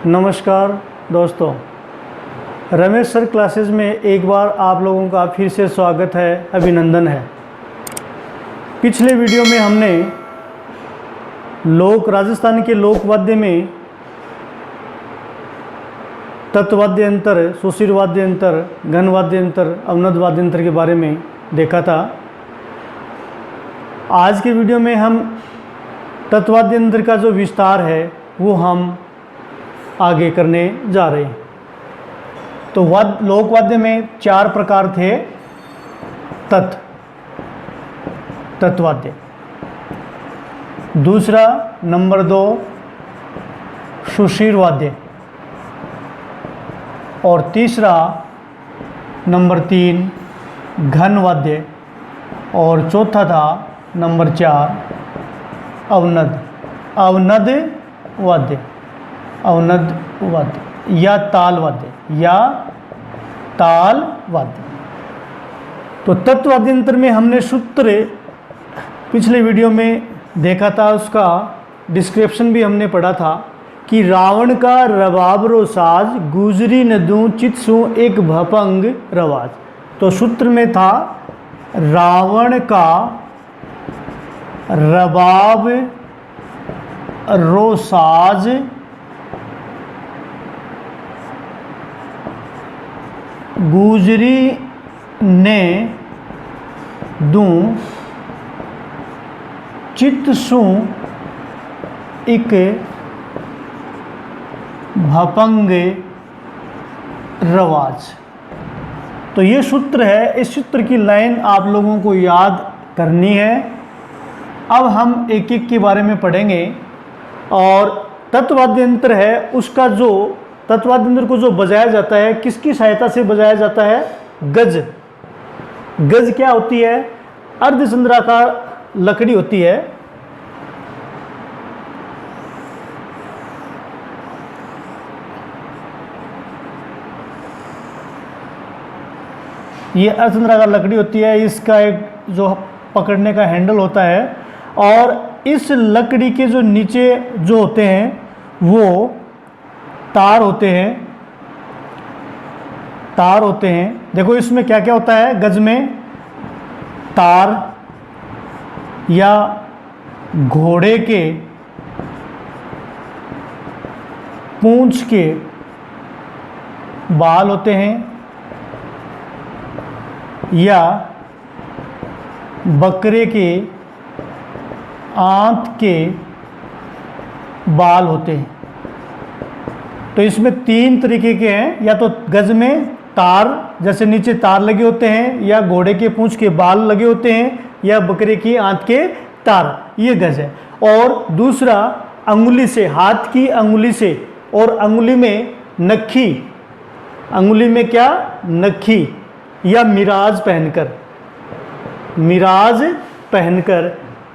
नमस्कार दोस्तों, Ramesh sir classes में एक बार आप लोगों का फिर से स्वागत है, अभिनंदन है। पिछले वीडियो में हमने राजस्थान के लोक वाद्य में तत्वाद्य अंतर, सुशीर वाद्य अंतर, घन वाद्य अंतर, अवनद वाद्य अंतर के बारे में देखा था। आज के वीडियो में हम तत्वाद्य अंतर का जो विस्तार है वो हम आगे करने जा रहे हैं। तो लोकवाद्य में 4 प्रकार थे। तत्वाद्य, दूसरा नंबर 2 सुशीर वाद्य, और तीसरा नंबर 3 घन वाद्य, और चौथा था नंबर 4 अवनद वाद्य, अवनद वाद्य या ताल वाद्य। तो तत्वाद्यंतर में हमने सूत्र पिछले वीडियो में देखा था, उसका डिस्क्रिप्शन भी हमने पढ़ा था कि रावण का रबाब रो साज, गुजरी न दूं चित्सू एक भपंग रवाज। तो सूत्र में था रावण का रबाब रो साज, गुजरी ने दूं चित्सू एक भपंग रवाज। तो ये सूत्र है, इस सूत्र की लाइन आप लोगों को याद करनी है। अब हम एक एक के बारे में पढ़ेंगे। और तत्वाद्यंतर है, उसका जो तत्वाद्यंतर को जो बजाया जाता है, किसकी सहायता से बजाया जाता है? गज क्या होती है? अर्धचंद्राकार लकड़ी होती है। ये अर्धचंद्राकार लकड़ी होती है, इसका एक जो पकड़ने का हैंडल होता है, और इस लकड़ी के जो नीचे जो होते हैं वो तार होते हैं। देखो इसमें क्या क्या होता है गज में? तार या घोड़े के पूंछ के बाल होते हैं, या बकरे के आंत के बाल होते हैं। तो इसमें 3 तरीके के हैं, या तो गज में तार, जैसे नीचे तार लगे होते हैं, या घोड़े के पूंछ के बाल लगे होते हैं, या बकरे की आंत के तार, ये गज है। और दूसरा अंगुली से, हाथ की अंगुली से, और अंगुली में नखी, अंगुली में क्या? नखी, या मिराज पहनकर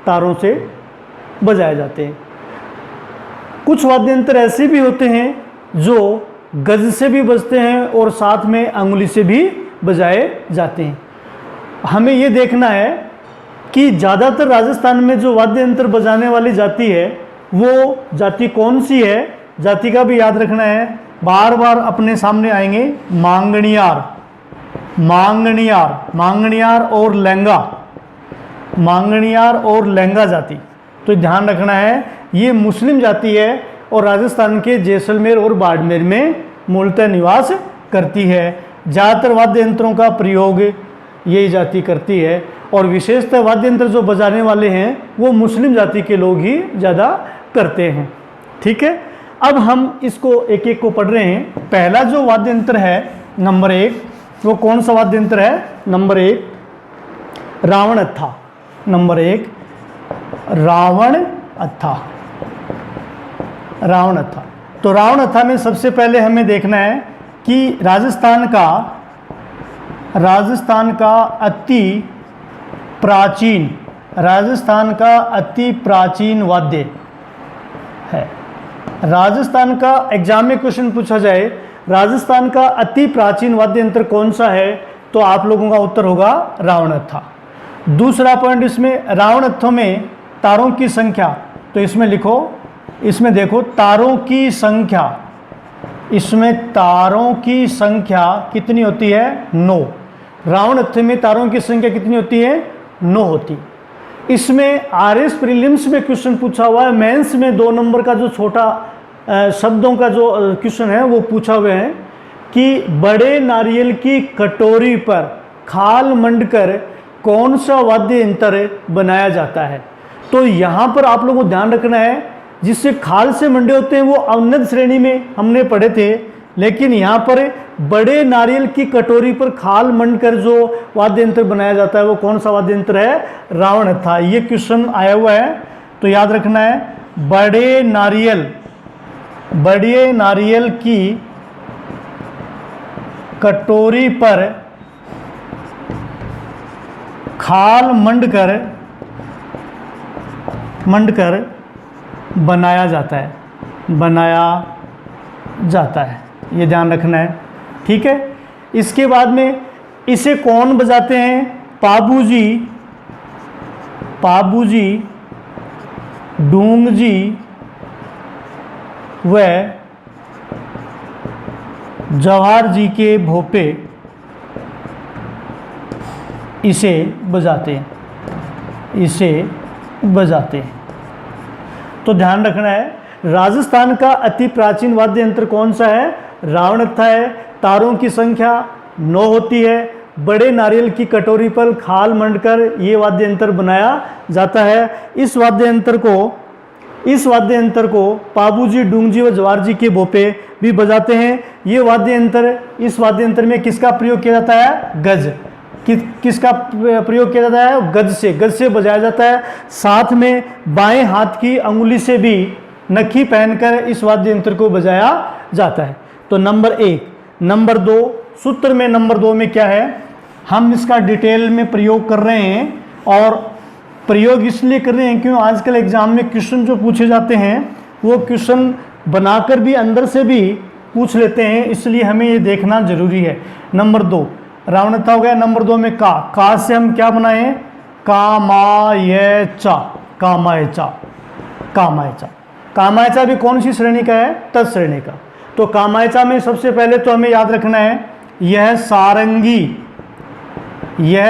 तारों से बजाए जाते हैं। कुछ वाद्यंतर ऐसे भी होते हैं जो गज से भी बजते हैं और साथ में अंगुली से भी बजाए जाते हैं। हमें ये देखना है कि ज़्यादातर राजस्थान में जो वाद्यंतर बजाने वाली जाति है वो जाति कौन सी है? जाति का भी याद रखना है, बार बार अपने सामने आएंगे। मांगणियार और लहंगा जाति। तो ध्यान रखना है, ये मुस्लिम जाति है और राजस्थान के जैसलमेर और बाड़मेर में मूलतः निवास करती है। ज़्यादातर वाद्य यंत्रों का प्रयोग यही जाति करती है, और विशेषतः वाद्य यंत्र जो बजाने वाले हैं वो मुस्लिम जाति के लोग ही ज़्यादा करते हैं। ठीक है, अब हम इसको एक एक को पढ़ रहे हैं। पहला जो वाद्य यंत्र है नंबर 1, वो कौन सा वाद्य यंत्र है? नंबर 1 रावण अत्था। नंबर 1 रावण अत्था। तो रावण अत्था में सबसे पहले हमें देखना है कि राजस्थान का अति प्राचीन वाद्य है। राजस्थान का एग्जाम में क्वेश्चन पूछा जाए, राजस्थान का अति प्राचीन वाद्य यंत्र कौन सा है, तो आप लोगों का उत्तर होगा रावण अत्था। दूसरा पॉइंट इसमें, रावण अत्थों में तारों की संख्या, तो इसमें लिखो, इसमें देखो तारों की संख्या इसमें तारों की संख्या कितनी होती है? 9। रावण हत्थे में तारों की संख्या कितनी होती है? 9 होती। इसमें आरएस प्रीलिम्स में क्वेश्चन पूछा हुआ है, मेंस में 2 नंबर का जो छोटा शब्दों का जो क्वेश्चन है वो पूछा हुआ है कि बड़े नारियल की कटोरी पर खाल मंडकर कौन सा वाद्य यंत्र बनाया जाता है। तो यहाँ पर आप लोगों को ध्यान रखना है, जिससे खाल से मंडे होते हैं वो अवनद श्रेणी में हमने पढ़े थे, लेकिन यहाँ पर बड़े नारियल की कटोरी पर खाल मंडकर जो वाद्य यंत्र बनाया जाता है वो कौन सा वाद्य यंत्र है? रावण हत्था। ये क्वेश्चन आया हुआ है, तो याद रखना है, बड़े नारियल की कटोरी पर खाल मंडकर बनाया जाता है, ये ध्यान रखना है। ठीक है, इसके बाद में इसे कौन बजाते हैं? पाबूजी, डूंगजी व जवाहर जी के भोपे इसे बजाते हैं। तो ध्यान रखना है, राजस्थान का अति प्राचीन वाद्य यंत्र कौन सा है? रावण हत्था है। तारों की संख्या 9 होती है। बड़े नारियल की कटोरी पर खाल मंडकर ये वाद्य यंत्र बनाया जाता है। इस वाद्य यंत्र को पाबूजी, डूंगजी व जवाहर जी के भोपे भी बजाते हैं। ये वाद्य यंत्र, इस वाद्य यंत्र में किसका प्रयोग किया जाता है? गज। किसका प्रयोग किया जाता है? गज से बजाया जाता है। साथ में बाएं हाथ की अंगुली से भी नखी पहनकर इस वाद्य यंत्र को बजाया जाता है। तो नंबर 1। नंबर 2, सूत्र में नंबर 2 में क्या है? हम इसका डिटेल में प्रयोग कर रहे हैं, और प्रयोग इसलिए कर रहे हैं क्योंकि आजकल एग्जाम में क्वेश्चन जो पूछे जाते हैं वो क्वेश्चन बनाकर भी अंदर से भी पूछ लेते हैं, इसलिए हमें ये देखना जरूरी है। नंबर 2 रावण हत्था हो गया। नंबर 2 में का से हम क्या बनाए? कामायचा भी कौन सी श्रेणी का है? तत् श्रेणी का। तो कामायचा में सबसे पहले तो हमें याद रखना है, यह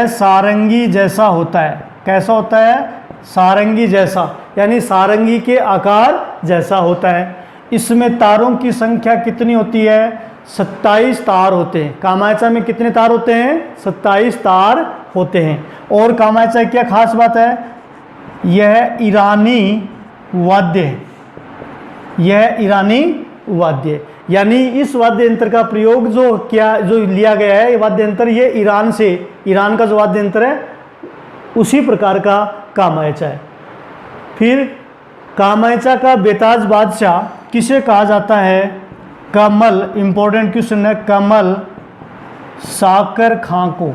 सारंगी जैसा होता है। कैसा होता है? सारंगी जैसा, यानी सारंगी के आकार जैसा होता है। इसमें तारों की संख्या कितनी होती है? 27 तार होते हैं। कामायचा में कितने तार होते हैं? 27 तार होते हैं। और कामायचा की क्या खास बात है? यह ईरानी वाद्य, यानी इस वाद्य यंत्र का प्रयोग जो लिया गया है, ये वाद्य यंत्र ये ईरान का जो वाद्य यंत्र है उसी प्रकार का कामायचा है। फिर कामायचा का बेताज बादशाह किसे कहा जाता है? कमल, इंपॉर्टेंट क्वेश्चन है, कमल साकर खां को।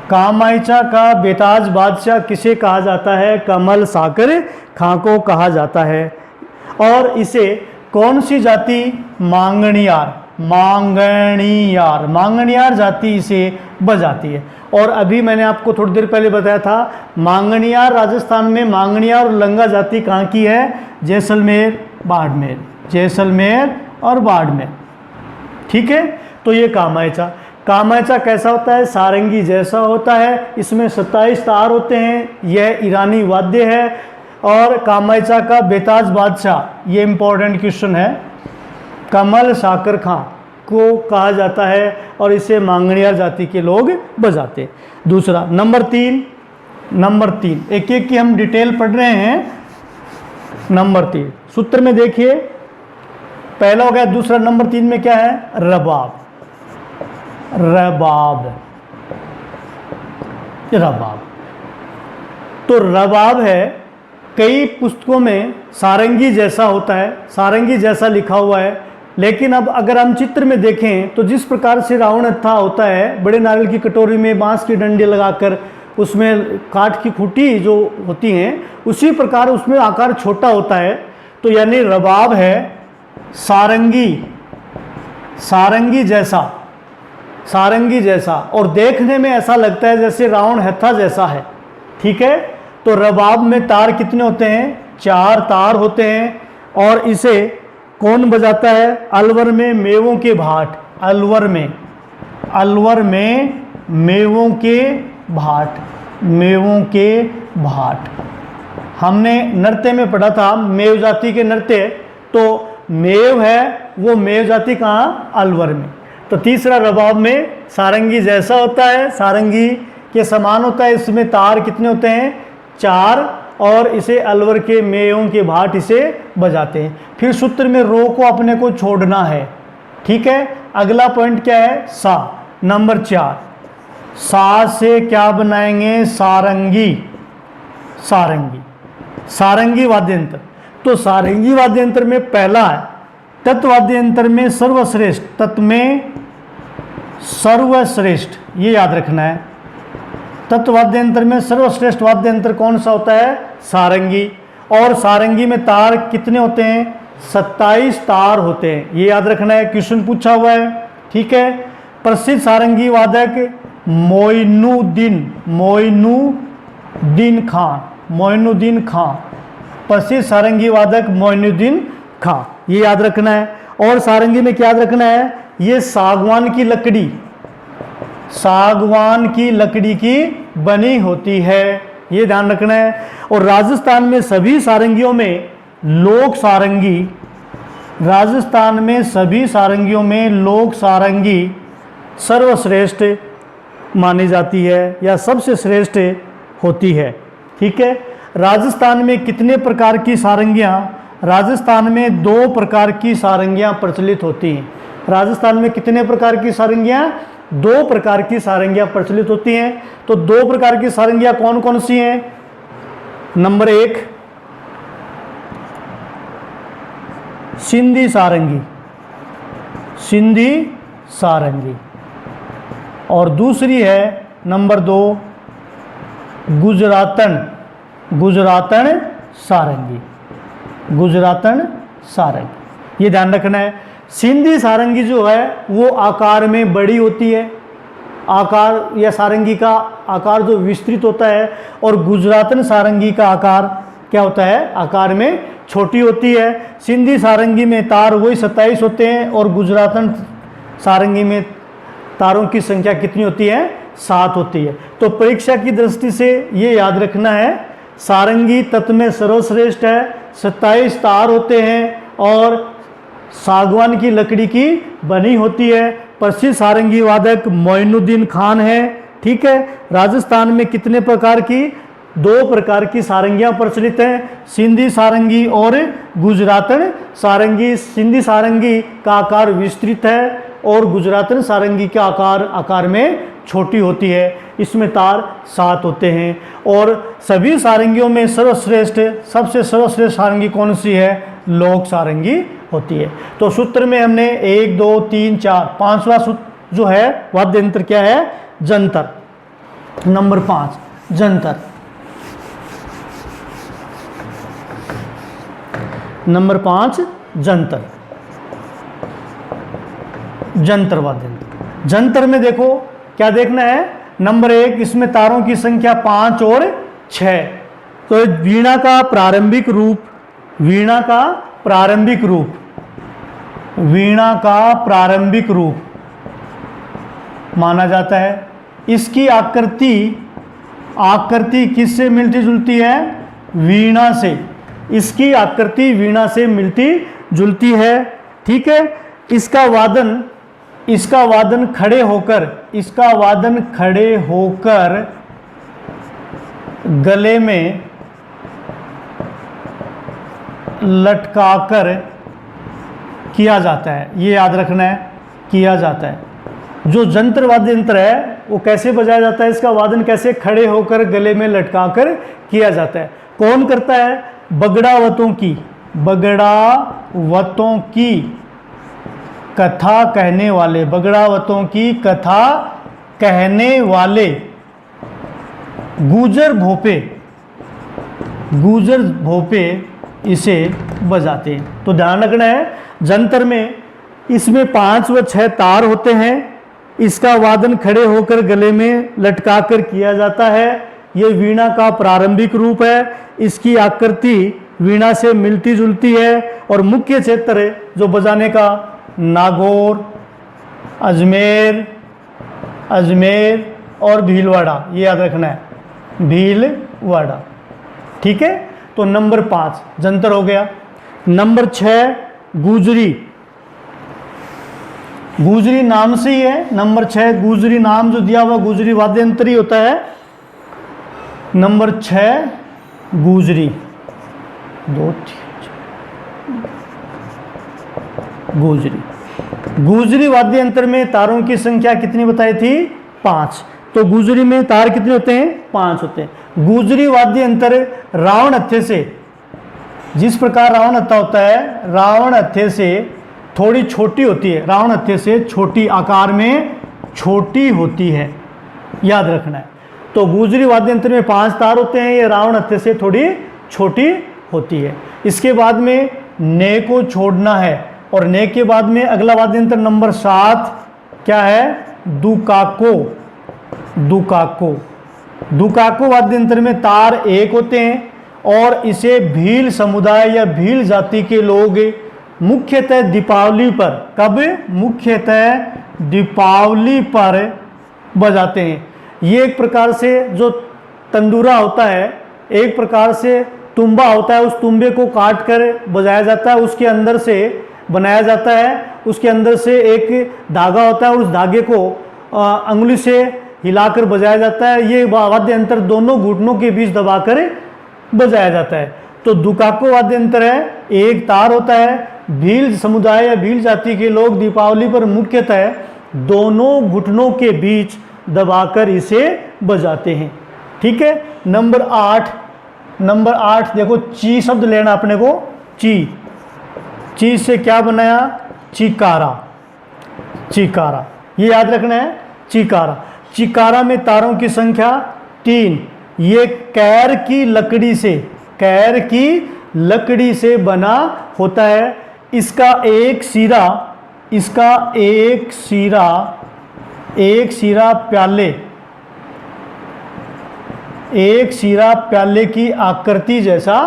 कामायचा का बेताज बादशाह किसे कहा जाता है? कमल साकर खां को कहा जाता है। और इसे कौन सी जाति? मांगणियार जाति इसे बजाती है। और अभी मैंने आपको थोड़ी देर पहले बताया था, मांगणियार राजस्थान में मांगणियार और लंगा जाति कहाँ की है? जैसलमेर और बाड़मेर। ठीक है, तो ये कामायचा कैसा होता है? सारंगी जैसा होता है। इसमें 27 तार होते हैं। यह ईरानी वाद्य है। और कामायचा का बेताज बादशाह, ये इंपॉर्टेंट क्वेश्चन है, कमल साकर खां को कहा जाता है, और इसे मांगणियार जाति के लोग बजाते। दूसरा नंबर 3, एक एक की हम डिटेल पढ़ रहे हैं। नंबर 3 सूत्र में देखिए, पहला हो गया। दूसरा नंबर 3 में क्या है? रबाब। तो रबाब है, कई पुस्तकों में सारंगी जैसा होता है, सारंगी जैसा लिखा हुआ है, लेकिन अब अगर हम चित्र में देखें तो जिस प्रकार से रावण हत्था होता है, बड़े नारियल की कटोरी में बांस की डंडी लगाकर उसमें काठ की खूंटी जो होती हैं, उसी प्रकार उसमें आकार छोटा होता है। तो यानी रबाब है सारंगी जैसा, और देखने में ऐसा लगता है जैसे रावण हत्था जैसा है। ठीक है, तो रबाब में तार कितने होते हैं? 4 तार होते हैं। और इसे कौन बजाता है? अलवर में मेवों के भाट, अलवर में मेवों के भाट, मेवों के भाट। हमने नृत्य में पढ़ा था मेव जाति के नृत्य, तो मेव है वो मेव जाति कहाँ? अलवर में। तो तीसरा रबाब में सारंगी जैसा होता है, सारंगी के समान होता है, इसमें तार कितने होते हैं? 4, और इसे अलवर के मेवों के भाट इसे बजाते हैं। फिर सूत्र में रो को अपने को छोड़ना है, ठीक है। अगला पॉइंट क्या है? सा, नंबर 4। सा से क्या बनाएंगे? सारंगी, सारंगी, सारंगी वाद्य यंत्र। तो सारंगी वाद्य यंत्र में पहला है तत्वाद्य यंत्र में सर्वश्रेष्ठ, तत्व में सर्वश्रेष्ठ, ये याद रखना है। तत्वाद्य यंत्र में सर्वश्रेष्ठ वाद्य यंत्र कौन सा होता है? सारंगी। और सारंगी में तार कितने होते हैं? 27 तार होते हैं, ये याद रखना है, क्वेश्चन पूछा हुआ है, ठीक है। प्रसिद्ध सारंगी वादक मोइनुद्दीन खान, मोइनुद्दीन खान, प्रसिद्ध सारंगी वादक मोइनुद्दीन खान, ये याद रखना है। और सारंगी में क्या याद रखना है? ये सागवान की लकड़ी, सागवान की लकड़ी की बनी होती है, ये ध्यान रखना है। और राजस्थान में सभी सारंगियों में लोक सारंगी, राजस्थान में सभी सारंगियों में लोक सारंगी सर्वश्रेष्ठ मानी जाती है या सबसे श्रेष्ठ होती है, ठीक है। राजस्थान में कितने प्रकार की सारंगियाँ? राजस्थान में 2 प्रकार की सारंगियाँ प्रचलित होती हैं। राजस्थान में कितने प्रकार की सारंगियाँ? 2 प्रकार की सारंगियाँ प्रचलित होती हैं। तो 2 प्रकार की सारंगियाँ कौन कौन सी हैं? नंबर 1 सिंधी सारंगी, सिंधी सारंगी, और दूसरी है नंबर 2 गुजरातन, गुजरातन सारंगी, गुजरातन सारंगी, ये ध्यान रखना है। सिंधी सारंगी जो है वो आकार में बड़ी होती है, आकार या सारंगी का आकार जो विस्तृत होता है, और गुजरातन सारंगी का आकार क्या होता है? आकार में छोटी होती है। सिंधी सारंगी में तार वही 27 होते हैं, और गुजरातन सारंगी में तारों की संख्या कितनी होती है? 7 होती है। तो परीक्षा की दृष्टि से ये याद रखना है, सारंगी तत्व में सर्वश्रेष्ठ है, 27 तार होते हैं, और सागवान की लकड़ी की बनी होती है। प्रसिद्ध सारंगी वादक मोइनुद्दीन खान है, ठीक है। राजस्थान में कितने प्रकार की? 2 प्रकार की सारंगियाँ प्रचलित हैं, सिंधी सारंगी और गुजरातन सारंगी। सिंधी सारंगी का आकार विस्तृत है, और गुजरातन सारंगी का आकार में छोटी होती है, इसमें तार 7 होते हैं। और सभी सारंगियों में सर्वश्रेष्ठ, सबसे सर्वश्रेष्ठ सारंगी कौन सी है? लोक सारंगी होती है। तो सूत्र में हमने 1 2 3 4 5वां सूत्र जो है वाद्य यंत्र क्या है? जंतर। नंबर 5 जंतर, नंबर 5 जंतर, जंतर वाद्य यंत्र। जंतर में देखो क्या देखना है? नंबर 1 इसमें तारों की संख्या 5 और 6। तो वीणा का प्रारंभिक रूप, वीणा का प्रारंभिक रूप, वीणा का प्रारंभिक रूप माना जाता है। इसकी आकृति, आकृति किससे मिलती जुलती है? वीणा से। इसकी आकृति वीणा से मिलती जुलती है, ठीक है। इसका वादन, इसका वादन खड़े होकर, इसका वादन खड़े होकर गले में लटकाकर किया जाता है, ये याद रखना है, किया जाता है। जो जंतर वाद्य यंत्र है वो कैसे बजाया जाता है? इसका वादन कैसे? खड़े होकर गले में लटकाकर किया जाता है। कौन करता है? बगड़ावतों की, बगड़ावतों की कथा कहने वाले, बगड़ावतों की कथा कहने वाले गुजर भोपे, गुजर भोपे इसे बजाते हैं। तो ध्यान रखना है, जंतर में इसमें 5 व 6 तार होते हैं। इसका वादन खड़े होकर गले में लटकाकर किया जाता है। ये वीणा का प्रारंभिक रूप है। इसकी आकृति वीणा से मिलती जुलती है। और मुख्य क्षेत्र जो बजाने का, नागौर, अजमेर, अजमेर और भीलवाड़ा, ये याद रखना है, भीलवाड़ा। ठीक है, तो नंबर 5 जंतर हो गया। नंबर 6 गुजरी, गुजरी नाम से ही है। नंबर 6 गुजरी नाम जो दिया हुआ गुजरी वाद्य यंत्र ही होता है। नंबर 6 गुजरी, 2 गुजरी। गुजरी वाद्य यंत्र में तारों की संख्या कितनी बताई थी? 5। तो गुजरी में तार कितने होते हैं? 5 होते हैं। गुजरी वाद्य यंत्र रावण हत्थे से, जिस प्रकार रावण हत्था होता है, रावण हत्थे से थोड़ी छोटी होती है, रावण हत्थे से छोटी, आकार में छोटी होती है, याद रखना है। तो गुजरी वाद्य यंत्र में 5 तार होते हैं, ये रावण हत्थे से थोड़ी छोटी होती है। इसके बाद में ने को छोड़ना है, और ने के बाद में अगला वाद्य यंत्र नंबर 7 क्या है? दुकाको, दुकाको। दुकाको वाद्य यंत्र में तार 1 होते हैं, और इसे भील समुदाय या भील जाति के लोग मुख्यतः दीपावली पर, कब? मुख्यतः दीपावली पर बजाते हैं। ये एक प्रकार से जो तंदूरा होता है, एक प्रकार से तुम्बा होता है, उस तुम्बे को काट कर बजाया जाता है, उसके अंदर से बनाया जाता है, उसके अंदर से एक धागा होता है, उस धागे को अंगुली से हिलाकर बजाया जाता है। ये वाद्य यंत्र दोनों घुटनों के बीच दबाकर बजाया जाता है। तो दुकाको वाद्य यंत्र है, एक तार होता है, भील समुदाय या भील जाति के लोग दीपावली पर मुख्यतः दोनों घुटनों के बीच दबाकर इसे बजाते हैं। ठीक है। नंबर 8, नंबर 8 देखो, ची शब्द लेना अपने को। ची, ची से क्या बनाया? चिकारा, चिकारा, ये याद रखना है, चिकारा। चिकारा में तारों की संख्या 3। ये कैर की लकड़ी से, कैर की लकड़ी से बना होता है। इसका एक सिरा, इसका एक सिरा, एक सिरा प्याले, एक सिरा प्याले की आकृति जैसा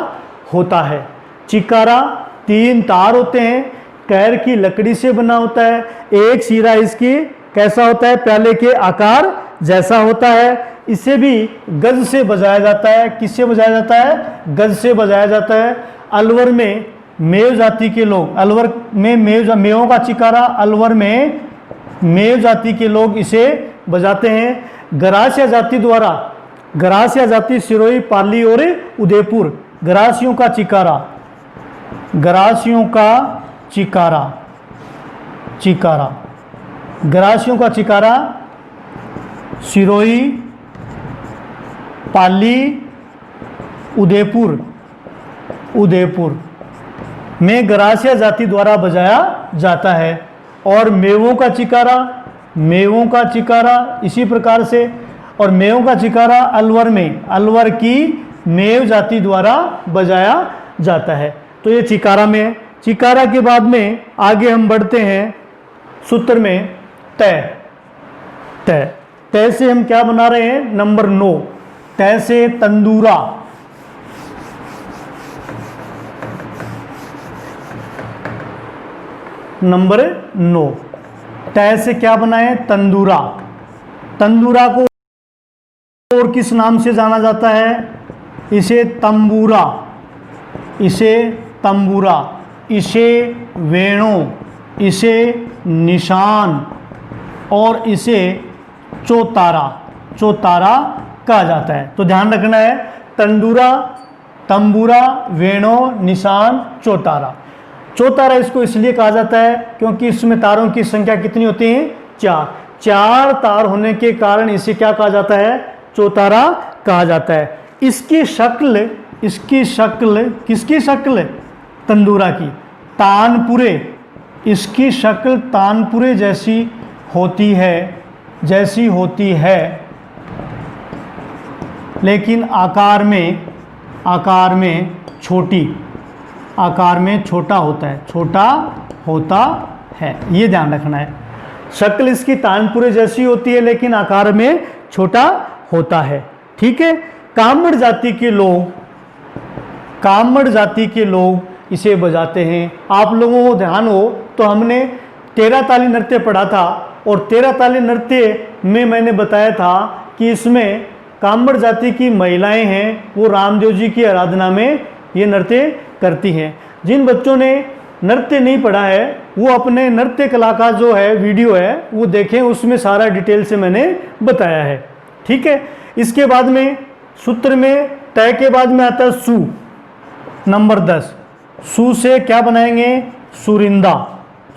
होता है। चिकारा 3 तार होते हैं, कैर की लकड़ी से बना होता है, एक सिरा इसकी कैसा होता है? प्याले के आकार जैसा होता है। इसे भी गज से बजाया जाता है। किससे बजाया जाता है? गज से बजाया जाता है। अलवर में मेव जाति के लोग, अलवर में मेवों का चिकारा, अलवर में मेव जाति के लोग इसे बजाते हैं। गरासिया जाति द्वारा, गरासिया जाति सिरोही, पाली और उदयपुर, गरासियों का चिकारा, गरासियों का चिकारा, चिकारा, गरासियों का चिकारा सिरोही, पाली, उदयपुर, उदयपुर में गरासिया जाति द्वारा बजाया जाता है। और मेवों का चिकारा, मेवों का चिकारा इसी प्रकार से, और मेवों का चिकारा अलवर में, अलवर की मेव जाति द्वारा बजाया जाता है। तो ये चिकारा में है। चिकारा के बाद में आगे हम बढ़ते हैं सूत्र में तय। तय, तय से हम क्या बना रहे हैं? नंबर 9, तय से तंदूरा। नंबर 9, तय से क्या बनाए? तंदूरा। तंदूरा को और किस नाम से जाना जाता है? इसे तंबूरा, इसे तंबूरा, इसे वेणु, इसे निशान और इसे चौतारा, चौतारा कहा जाता है। तो ध्यान रखना है, तंदूरा, तंबूरा, वेणु, निशान, चौतारा। चौतारा इसको इसलिए कहा जाता है क्योंकि इसमें तारों की संख्या कितनी होती है? 4। 4 तार होने के कारण इसे क्या कहा जाता है? चौतारा कहा जाता है। इसकी शक्ल, इसकी शक्ल किसकी शक्ल? तंदूरा की, तानपुरे, इसकी शक्ल तानपुरे जैसी होती है, जैसी होती है, लेकिन आकार में, आकार में छोटी, आकार में छोटा होता है, छोटा होता है, ये ध्यान रखना है। शक्ल इसकी तानपुरे जैसी होती है लेकिन आकार में छोटा होता है। ठीक है। कामड़ जाति के लोग, कामड़ जाति के लोग इसे बजाते हैं। आप लोगों को ध्यान हो तो हमने 13 ताली नृत्य पढ़ा था, और 13 ताली नृत्य में मैंने बताया था कि इसमें कामड़ जाति की महिलाएं हैं, वो रामदेव जी की आराधना में ये नृत्य करती हैं। जिन बच्चों ने नृत्य नहीं पढ़ा है वो अपने नृत्य कला का जो है वीडियो है वो देखें, उसमें सारा डिटेल से मैंने बताया है। ठीक है, इसके बाद में सूत्र में तय के बाद में आता है सु, नंबर 10। सु से क्या बनाएंगे? सुरिंदा।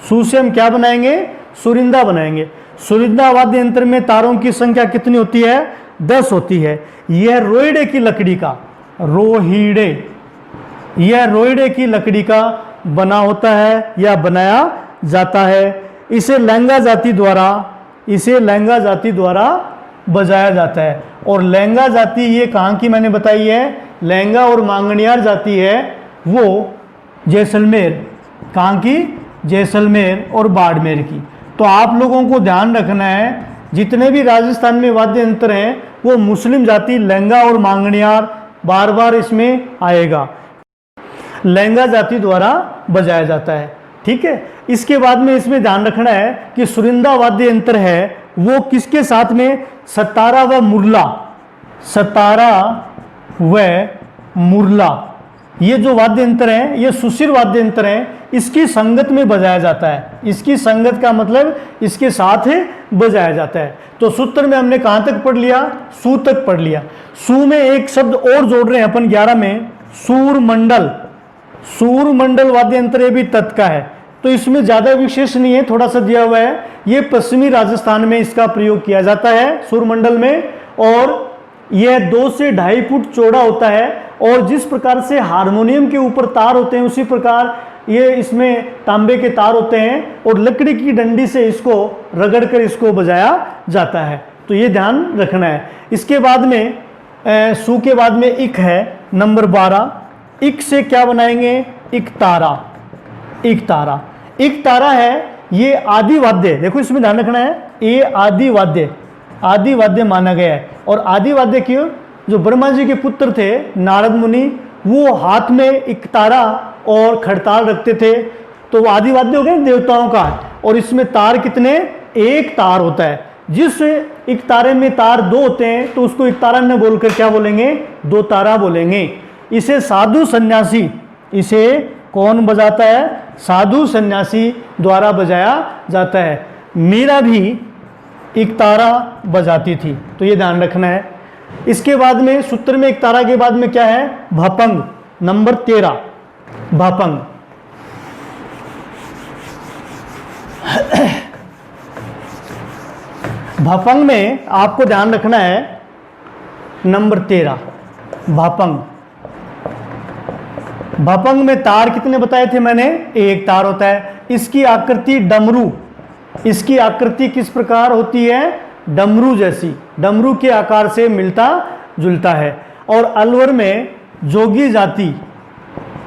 सु से हम क्या बनाएंगे? सुरिंदा बनाएंगे। सुरिंदा वाद्य यंत्र में तारों की संख्या कितनी होती है? 10 होती है। यह रोइडे की लकड़ी का, रोहिड़े, यह रोइडे की लकड़ी का बना होता है या बनाया जाता है। इसे लहंगा जाति द्वारा बजाया जाता है। और लहंगा जाति ये कहाँ की मैंने बताई है? लहंगा और मांगणियार जाति है वो जैसलमेर, कहाँ की? जैसलमेर और बाड़मेर की। तो आप लोगों को ध्यान रखना है, जितने भी राजस्थान में वाद्य यंत्र हैं वो मुस्लिम जाति लहंगा और मांगणियार बार बार इसमें आएगा, लहंगा जाति द्वारा बजाया जाता है। ठीक है, इसके बाद में इसमें ध्यान रखना है कि सुरिंदा वाद्य यंत्र है वो किसके साथ में? सतारा व मुरला, सतारा व मुरला, ये जो वाद्य यंत्र है ये सुशिर वाद्य यंत्र है, इसकी संगत में बजाया जाता है। इसकी संगत का मतलब इसके साथ बजाया जाता है। तो सूत्र में हमने कहाँ तक पढ़ लिया? सु तक पढ़ लिया। सु में एक शब्द और जोड़ रहे हैं अपन 11 में, सूरमंडल। सूरमंडल वाद्य यंत्र ये भी तत् का है, तो इसमें ज़्यादा विशेष नहीं है, थोड़ा सा दिया हुआ है। ये पश्चिमी राजस्थान में इसका प्रयोग किया जाता है सूरमंडल में, और यह 2 से 2.5 फुट चौड़ा होता है। और जिस प्रकार से हारमोनियम के ऊपर तार होते हैं उसी प्रकार ये इसमें तांबे के तार होते हैं, और लकड़ी की डंडी से इसको रगड़कर इसको बजाया जाता है। तो ये ध्यान रखना है। इसके बाद में सु के बाद में इक है, नंबर 12। इक से क्या बनाएंगे? इक तारा। इक तारा, इक तारा है ये आदि वाद्य, देखो इसमें ध्यान रखना है, ये आदि वाद्य माना गया है। और आदि वाद्य क्यों? जो ब्रह्मा जी के पुत्र थे नारद मुनि, वो हाथ में एक तारा और खड़ताल रखते थे, तो वो आदि वाद्य हो गए देवताओं का। और इसमें तार कितने? एक तार होता है। जिस एक तारे में तार 2 होते हैं तो उसको एक तारा न बोलकर क्या बोलेंगे? 2 तारा बोलेंगे। इसे साधु सन्यासी, इसे कौन बजाता है? साधु सन्यासी द्वारा बजाया जाता है। मीरा भी एक तारा बजाती थी, तो ये ध्यान रखना है। इसके बाद में सूत्र में एक तारा के बाद में क्या है? भपंग, नंबर 13। भपंग, भपंग में आपको ध्यान रखना है, नंबर 13 भपंग। भपंग में तार कितने बताए थे मैंने? एक तार होता है। इसकी आकृति डमरू, इसकी आकृति किस प्रकार होती है? डमरू जैसी, डमरू के आकार से मिलता जुलता है। और अलवर में जोगी जाति,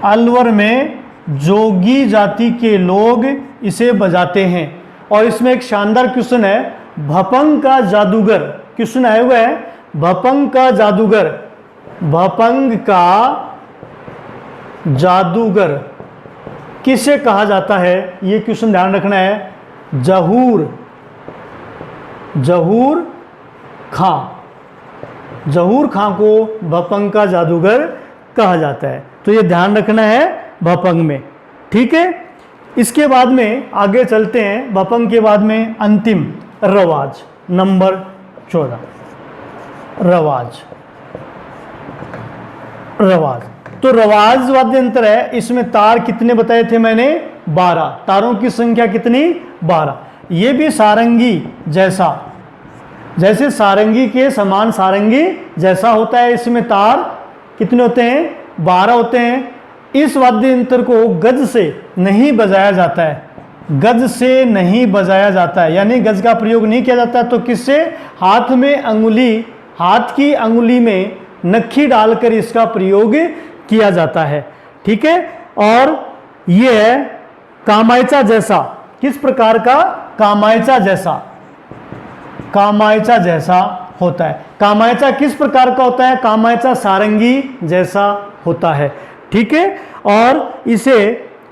अलवर में जोगी जाति के लोग इसे बजाते हैं। और इसमें एक शानदार क्वेश्चन है, भपंग का जादूगर, क्वेश्चन आया हुआ है, भपंग का जादूगर, भपंग का जादूगर किसे कहा जाता है? ये क्वेश्चन ध्यान रखना है। जहूर, जहूर खां, जहूर खां को भपंग का जादूगर कहा जाता है। तो ये ध्यान रखना है भपंग में। ठीक है, इसके बाद में आगे चलते हैं। भपंग के बाद में अंतिम रवाज, नंबर 14। रवाज, रवाज तो रवाज वाद्य यंत्र है। इसमें तार कितने बताए थे मैंने? 12। तारों की संख्या कितनी? 12। ये भी सारंगी जैसा, जैसे सारंगी के समान सारंगी जैसा होता है। इसमें तार कितने होते हैं? 12 होते हैं। इस वाद्य यंत्र को गज से नहीं बजाया जाता है, गज से नहीं बजाया जाता है, यानी गज का प्रयोग नहीं किया जाता। तो किससे? हाथ में अंगुली, हाथ की अंगुली में नखी डालकर इसका प्रयोग किया जाता है। ठीक है, और ये है कामायचा जैसा। किस प्रकार का? कामायचा जैसा, कामायचा जैसा होता है। कामायचा किस प्रकार का होता है? कामायचा सारंगी जैसा होता है। ठीक है। और इसे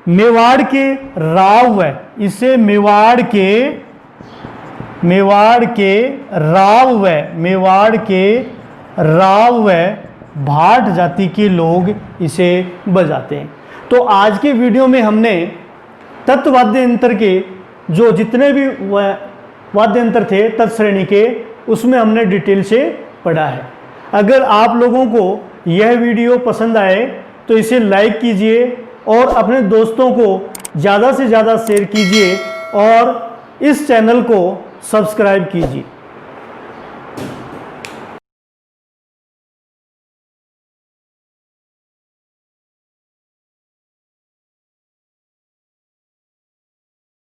मेवाड़ के राव है, इसे मेवाड़ के राव व भाट जाति के लोग इसे बजाते हैं। तो आज के वीडियो में हमने तत्वाद्य यंत्र के जो जितने भी वाद्य यंत्र थे तत्श्रेणी के, उसमें हमने डिटेल से पढ़ा है। अगर आप लोगों को यह वीडियो पसंद आए तो इसे लाइक कीजिए और अपने दोस्तों को ज़्यादा से ज़्यादा शेयर कीजिए और इस चैनल को सब्सक्राइब कीजिए।